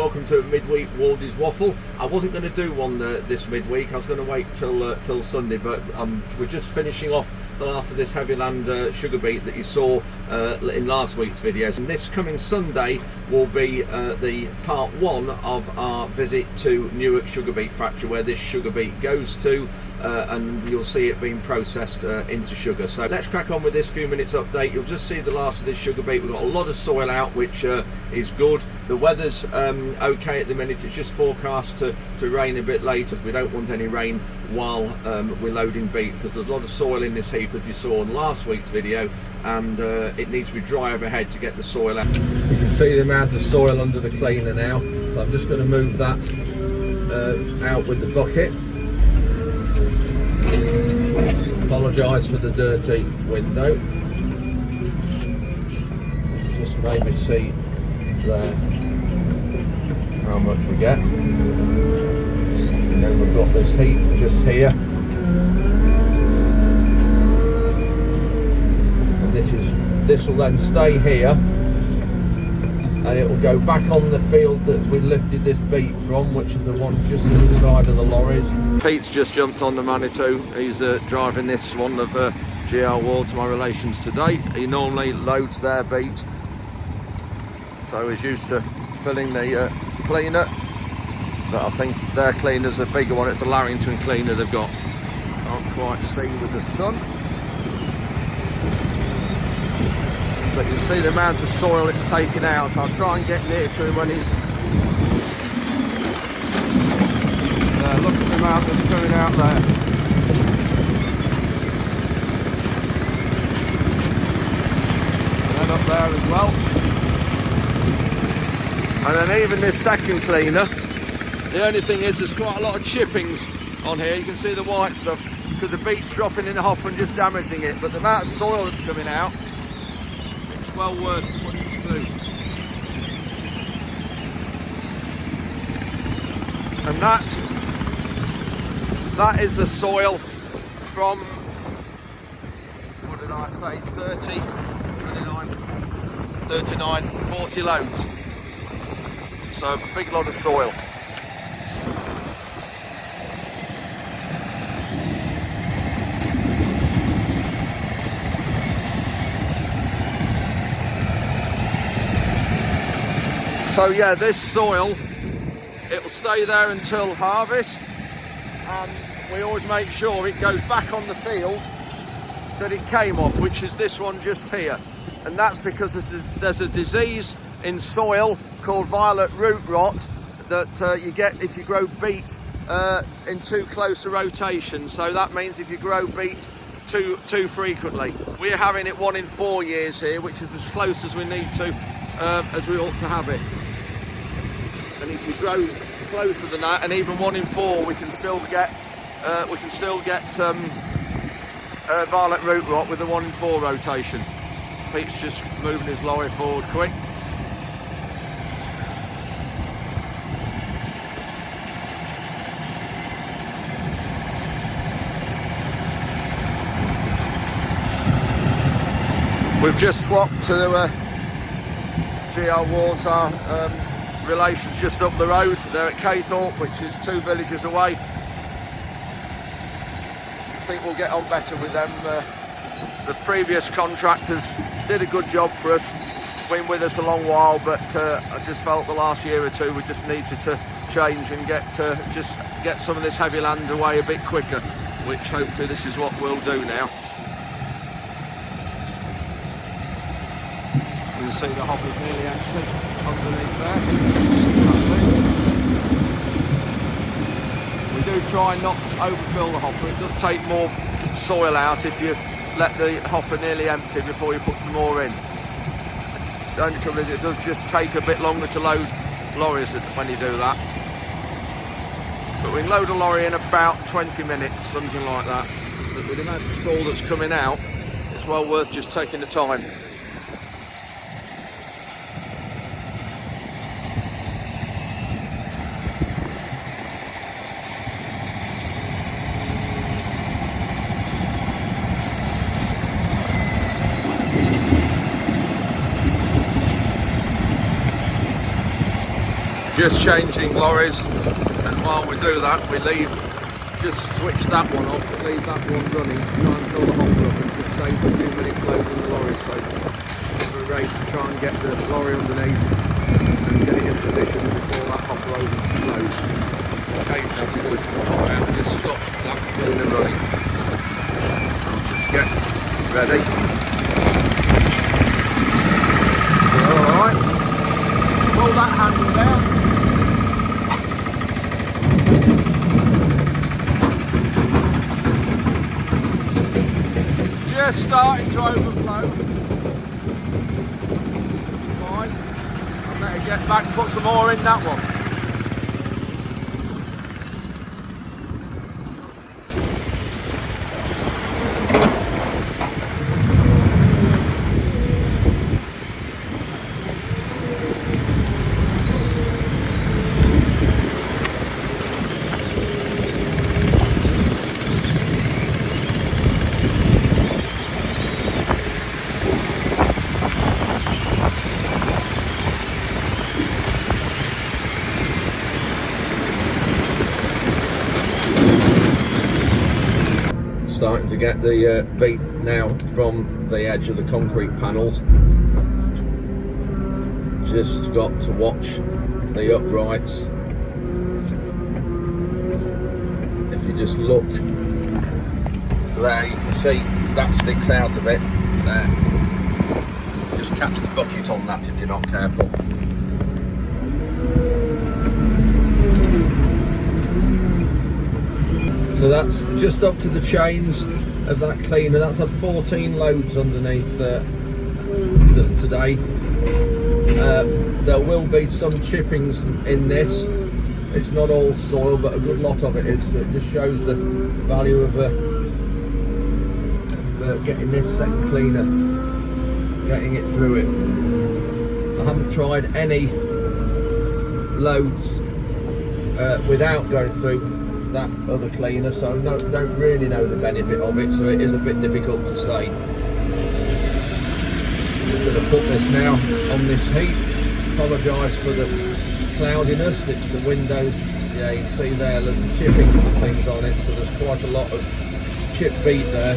welcome to midweek Wardy's Waffle. I wasn't going to do one this midweek. I was going to wait till Sunday, but we're just finishing off the last of this Heavyland sugar beet that you saw in last week's videos. And this coming Sunday will be the part one of our visit to Newark Sugar Beet Factory, where this sugar beet goes to. And you'll see it being processed into sugar. So let's crack on with this few minutes update. You'll just see the last of this sugar beet. We've got a lot of soil out, which is good. The weather's okay at the minute. It's just forecast to rain a bit later. We don't want any rain while we're loading beet, because there's a lot of soil in this heap, as you saw in last week's video, and it needs to be dry overhead to get the soil out. You can see the amount of soil under the cleaner now, so I'm just going to move that out with the bucket. Apologise for the dirty window. Just maybe see there how much we get. And then we've got this heap just here. And this will then stay here. And it will go back on the field that we lifted this beet from, which is the one just to the side of the lorries. Pete's just jumped on the Manitou. He's driving this one of GR Ward's, my relations today. He normally loads their beet, so he's used to filling the cleaner, but I think their cleaner's a bigger one. It's a Larrington cleaner they've got. Can't quite see with the sun, but you can see the amount of soil it's taken out. I'll try and get near to him when he's... look at the amount that's coming out there. And then up there as well. And then even this second cleaner, the only thing is there's quite a lot of chippings on here. You can see the white stuff, because the beet's dropping in the hopper and just damaging it. But the amount of soil that's coming out, well worth putting through. And that is the soil from, what did I say, 30, 29, 39, 40 loads. So a big lot of soil. So yeah, this soil, it'll stay there until harvest, and we always make sure it goes back on the field that it came off, which is this one just here. And that's because there's a disease in soil called violet root rot that you get if you grow beet in too close a rotation. So that means if you grow beet too frequently. We're having it 1 in 4 years here, which is as close as we need to, as we ought to have it. And if you grow closer than that, and even 1 in 4, we can still get violet root rot with the 1 in 4 rotation. Pete's just moving his lorry forward quick. We've just swapped to GR Ward's, our relations just up the road. They're at Caythorpe, which is 2 villages away. I think we'll get on better with them. The previous contractors did a good job for us, been with us a long while, but I just felt the last year or two we just needed to change and just get some of this heavy land away a bit quicker, which hopefully this is what we'll do now. You can see the hopper's nearly actually underneath there. We do try and not overfill the hopper. It does take more soil out if you let the hopper nearly empty before you put some more in. The only trouble is it does just take a bit longer to load lorries when you do that. But we can load a lorry in about 20 minutes, something like that. But with the amount of soil that's coming out, it's well worth just taking the time. Just changing lorries, and while we do that, we just switch that one off, but leave that one running, try and fill the hopper up and just save a few minutes loading the lorry. So we're a race to try and get the lorry underneath and get it in position before that hopper overloads. Okay, that's good. I'll just stop that cleaner running. I'll just get ready. Alright, pull that handle down. Just starting to overflow. Fine. I better get back and put some more in that one. Starting to get the beat now from the edge of the concrete panels. Just got to watch the uprights. If you just look there, you can see that sticks out a bit there. Just catch the bucket on that if you're not careful. So that's just up to the chains of that cleaner. That's had 14 loads underneath just today. There will be some chippings in this. It's not all soil, but a good lot of it is. So it just shows the value of getting this second cleaner, getting it through it. I haven't tried any loads without going through that other cleaner, so don't really know the benefit of it, so it is a bit difficult to say. I'm going to put this now on this heat. Apologise for the cloudiness, it's the windows. Yeah, you can see there the chipping and things on it, so there's quite a lot of chip beat there.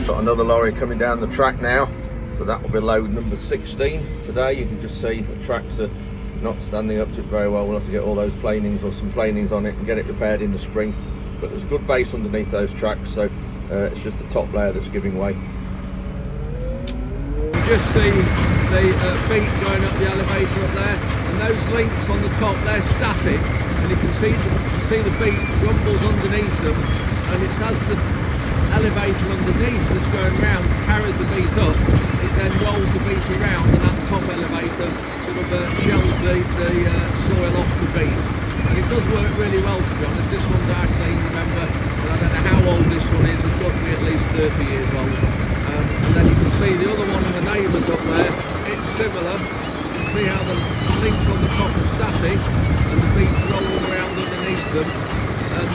Got another lorry coming down the track now, so that will be load number 16 today. You can just see the tracks are not standing up to it very well. We'll have to get all those planings or some planings on it and get it repaired in the spring, but there's a good base underneath those tracks, so it's just the top layer that's giving way. You just see the feet going up the elevator up there, and those links on the top, they're static, and you can see the feet rumbles underneath them, and it's as the elevator underneath that's going round carries the beat up, it then rolls the beat around, and that top elevator sort of shells the soil off the beat. And it does work really well, to be honest. This one's our clean, remember, and I don't know how old this one is. It's got to be at least 30 years old. And then you can see the other one of the neighbours up there, it's similar. You can see how the links on the top are static and the beat's rolling around underneath them, and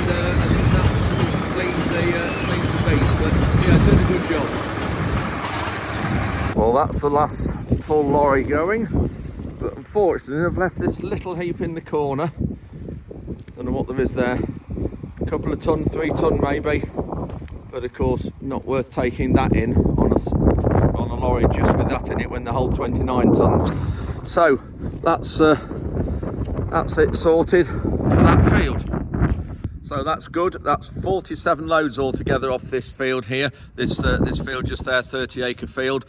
it's that sort of cleans the beat. But yeah, did a good job. Well, that's the last full lorry going, but unfortunately I've left this little heap in the corner. Don't know what there is there. A couple of ton, 3 ton maybe, but of course not worth taking that in on a lorry just with that in it when they hold 29 tons. So that's it sorted for that field. So that's good. That's 47 loads altogether off this field here. This field just there, 30-acre field.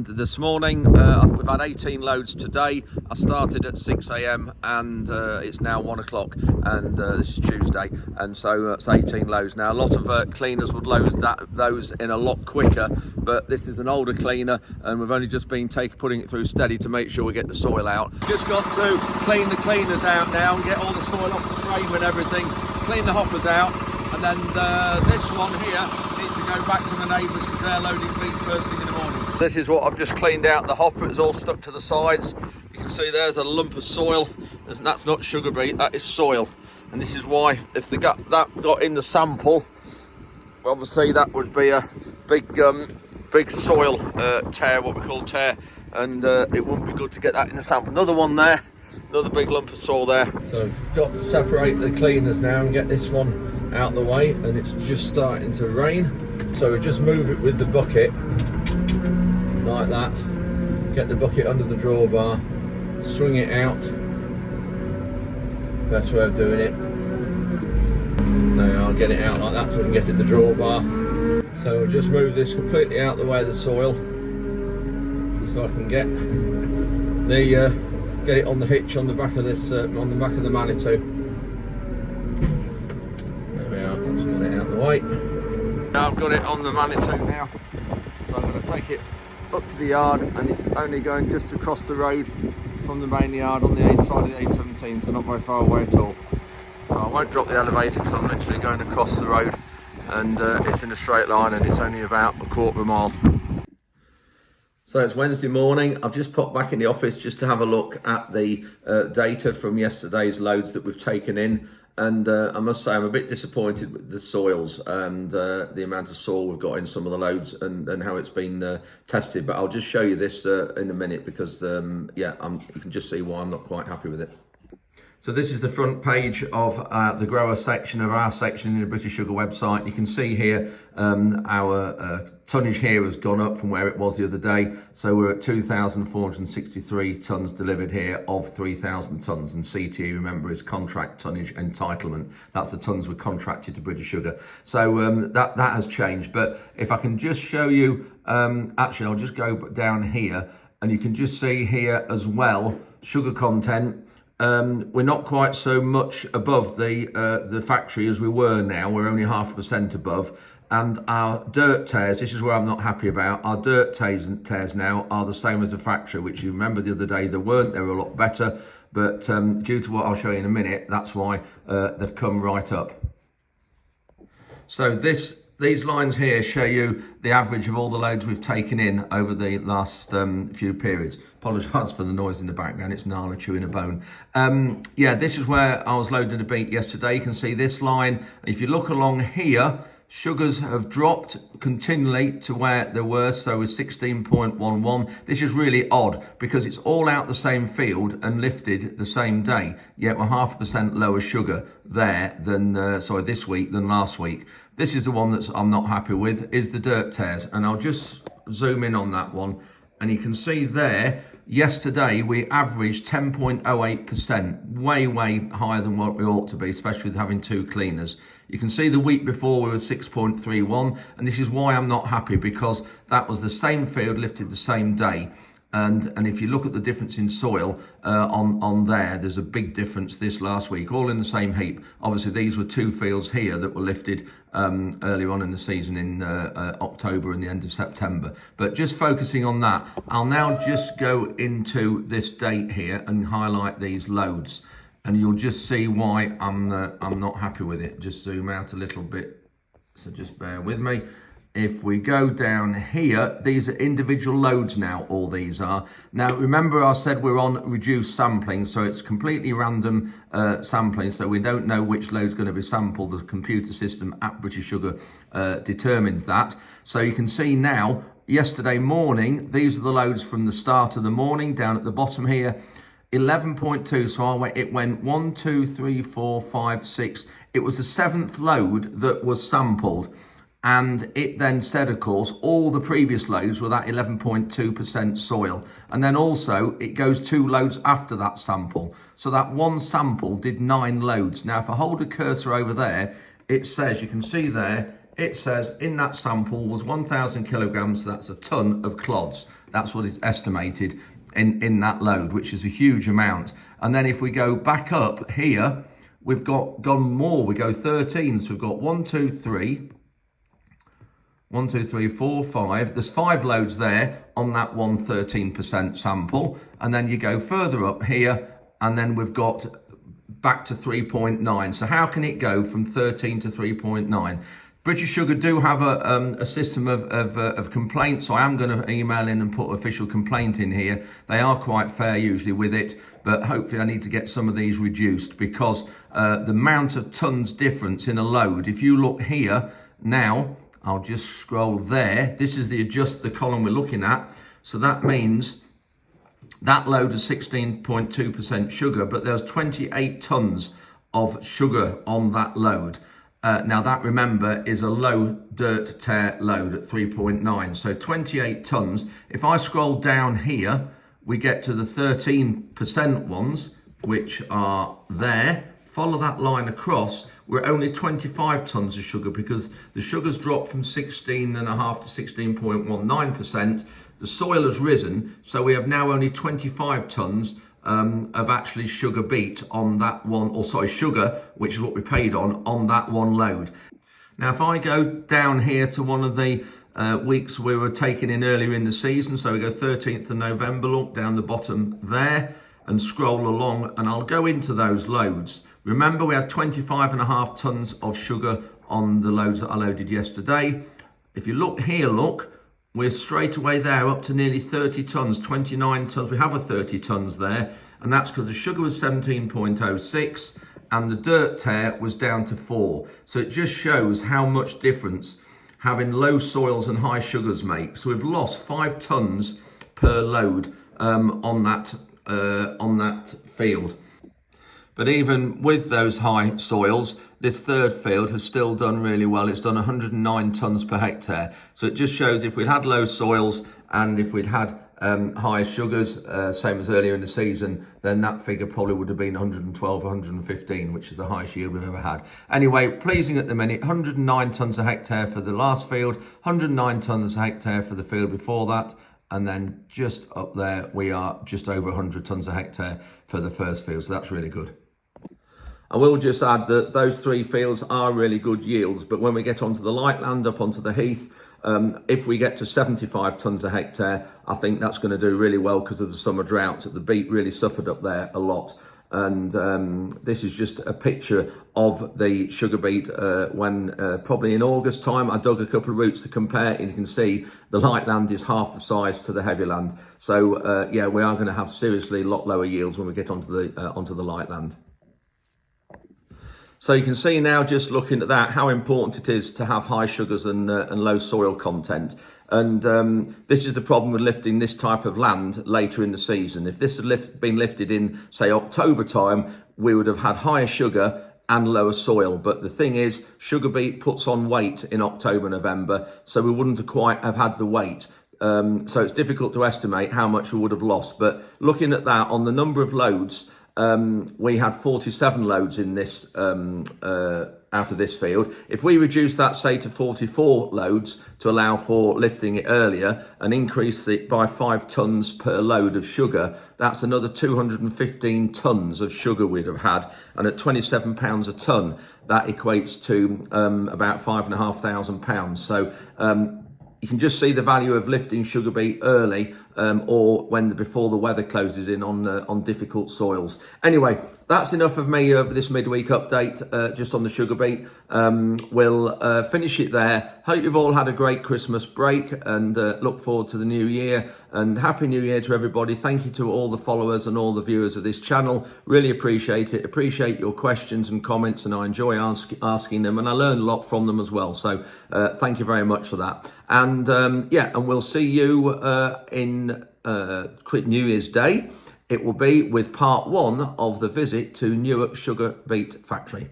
This morning we've had 18 loads today. I started at 6 AM and it's now 1 o'clock, and this is Tuesday, and so that's 18 loads. Now a lot of cleaners would load those in a lot quicker, but this is an older cleaner, and we've only just been putting it through steady to make sure we get the soil out. Just got to clean the cleaners out now and get all the soil off the frame and everything. Clean the hoppers out, and then this one here needs to go back to the neighbours because they're loading beat first thing in the morning. This is what I've just cleaned out. The hopper is all stuck to the sides. You can see there's a lump of soil. That's not sugar beet, that is soil. And this is why, if they got in the sample, obviously that would be a big soil tear, what we call tear and it wouldn't be good to get that in the sample. Another one there, another big lump of soil there. So we've got to separate the cleaners now and get this one out the way, and it's just starting to rain. So we just move it with the bucket like that, get the bucket under the drawbar, swing it out. Best way of doing it. There, I'll get it out like that so we can get it the drawbar. So we'll just move this completely out the way of the soil, so I can get it on the hitch on the back of this, on the back of the Manitou. There we are. I've just got it out the way. Now I've got it on the Manitou now, so I'm going to take it up to the yard, and it's only going just across the road from the main yard on the A side of the A17, so not very far away at all. So I won't drop the elevator because I'm literally going across the road, and it's in a straight line, and it's only about a quarter of a mile. So it's Wednesday morning. I've just popped back in the office just to have a look at the data from yesterday's loads that we've taken in. And I must say I'm a bit disappointed with the soils and the amount of soil we've got in some of the loads and how it's been tested. But I'll just show you this in a minute because, yeah, you can just see why I'm not quite happy with it. So this is the front page of the grower section of our section in the British Sugar website. You can see here our tonnage here has gone up from where it was the other day. So we're at 2,463 tonnes delivered here of 3,000 tonnes. And CTE, remember, is contract tonnage entitlement. That's the tonnes we're contracted to British Sugar. So that has changed. But if I can just show you, actually, I'll just go down here and you can just see here as well, sugar content. We're not quite so much above the factory as we were now. We're only 0.5% above. And our dirt tears, this is where I'm not happy about, our dirt tears now are the same as the factory, which you remember the other day they weren't, they were a lot better. But due to what I'll show you in a minute, that's why they've come right up. So these lines here show you the average of all the loads we've taken in over the last few periods. Apologise for the noise in the background, it's Nala chewing a bone. Yeah, this is where I was loading a beet yesterday. You can see this line. If you look along here, sugars have dropped continually to where they were, so with 16.11. This is really odd because it's all out the same field and lifted the same day, yet we're 0.5% lower sugar there than, this week than last week. This is the one that I'm not happy with, is the dirt tears, and I'll just zoom in on that one, and you can see there, yesterday we averaged 10.08%, way higher than what we ought to be, especially with having two cleaners. You can see the week before we were 6.31, and this is why I'm not happy, because that was the same field lifted the same day. And if you look at the difference in soil on there, there's a big difference this last week, all in the same heap. Obviously, these were two fields here that were lifted earlier on in the season in October and the end of September. But just focusing on that, I'll now just go into this date here and highlight these loads. And you'll just see why I'm not happy with it. Just zoom out a little bit, so just bear with me. If we go down here, these are individual loads now, all these are. Now, remember I said we're on reduced sampling, so it's completely random sampling, so we don't know which load's going to be sampled. The computer system at British Sugar determines that. So you can see now, yesterday morning, these are the loads from the start of the morning, down at the bottom here, 11.2, so it went 1, 2, 3, 4, 5, 6. It was the 7th load that was sampled. And it then said, of course, all the previous loads were that 11.2% soil. And then also it goes 2 loads after that sample. So that one sample did 9 loads. Now, if I hold a cursor over there, it says, you can see there, it says in that sample was 1,000 kilograms. So that's a ton of clods. That's what it's estimated in that load, which is a huge amount. And then if we go back up here, we've gone more. We go 13. So we've got 1, 2, 3. 1, 2, 3, 4, 5. There's 5 loads there on that 13% sample. And then you go further up here, and then we've got back to 3.9. So how can it go from 13 to 3.9? British Sugar do have a system of complaints, so I am going to email in and put official complaint in here. They are quite fair usually with it, but hopefully I need to get some of these reduced, because the amount of tons difference in a load, if you look here now, I'll just scroll there. This is the column we're looking at. So that means That load is 16.2% sugar, but there's 28 tonnes of sugar on that load. Now that, remember, is a low dirt tear load at 3.9, so 28 tonnes. If I scroll down here, we get to the 13% ones, which are there. Follow that line across, we're only 25 tonnes of sugar because the sugar's dropped from 16.5 to 16.19%. The soil has risen, so we have now only 25 tonnes of actually sugar beet on that one, or sorry, sugar, which is what we paid on that one load. Now, if I go down here to one of the weeks we were taking in earlier in the season, so we go 13th of November, look down the bottom there and scroll along, and I'll go into those loads. Remember, we had 25.5 tonnes of sugar on the loads that I loaded yesterday. If you look here, look, we're straight away there up to nearly 30 tonnes, 29 tonnes. We have a 30 tonnes there, and that's because the sugar was 17.06 and the dirt tear was down to 4. So it just shows how much difference having low soils and high sugars make. So we've lost 5 tonnes per load on that field. But even with those high soils, this third field has still done really well. It's done 109 tonnes per hectare. So it just shows if we'd had low soils and if we'd had high sugars, same as earlier in the season, then that figure probably would have been 112, 115, which is the highest yield we've ever had. Anyway, pleasing at the minute, 109 tonnes a hectare for the last field, 109 tonnes a hectare for the field before that, and then just up there, we are just over 100 tonnes a hectare for the first field, so that's really good. I will just add that those 3 fields are really good yields, but when we get onto the light land, up onto the heath, if we get to 75 tonnes a hectare, I think that's going to do really well because of the summer drought. The beet really suffered up there a lot. And this is just a picture of the sugar beet when probably in August time, I dug a couple of roots to compare, and you can see the light land is half the size to the heavy land. So yeah, we are going to have seriously a lot lower yields when we get onto the light land. So you can see now, just looking at that, how important it is to have high sugars and low soil content. And this is the problem with lifting this type of land later in the season. If this had been lifted in, say, October time, we would have had higher sugar and lower soil. But the thing is, sugar beet puts on weight in October, November, so we wouldn't have quite have had the weight. So it's difficult to estimate how much we would have lost. But looking at that, on the number of loads, we had 47 loads in this out of this field. If we reduce that, say, to 44 loads to allow for lifting it earlier and increase it by 5 tonnes per load of sugar, that's another 215 tonnes of sugar we'd have had. And at £27 a tonne, that equates to about £5,500. So you can just see the value of lifting sugar beet early or before the weather closes in on difficult soils. Anyway, that's enough of me over this midweek update just on the sugar beet. We'll finish it there. Hope you've all had a great Christmas break and look forward to the new year. And Happy New Year to everybody. Thank you to all the followers and all the viewers of this channel. Really appreciate it. Appreciate your questions and comments, and I enjoy asking them, and I learn a lot from them as well. So thank you very much for that. And yeah, and we'll see you in New Year's Day. It will be with part 1 of the visit to Newark Sugar Beet Factory.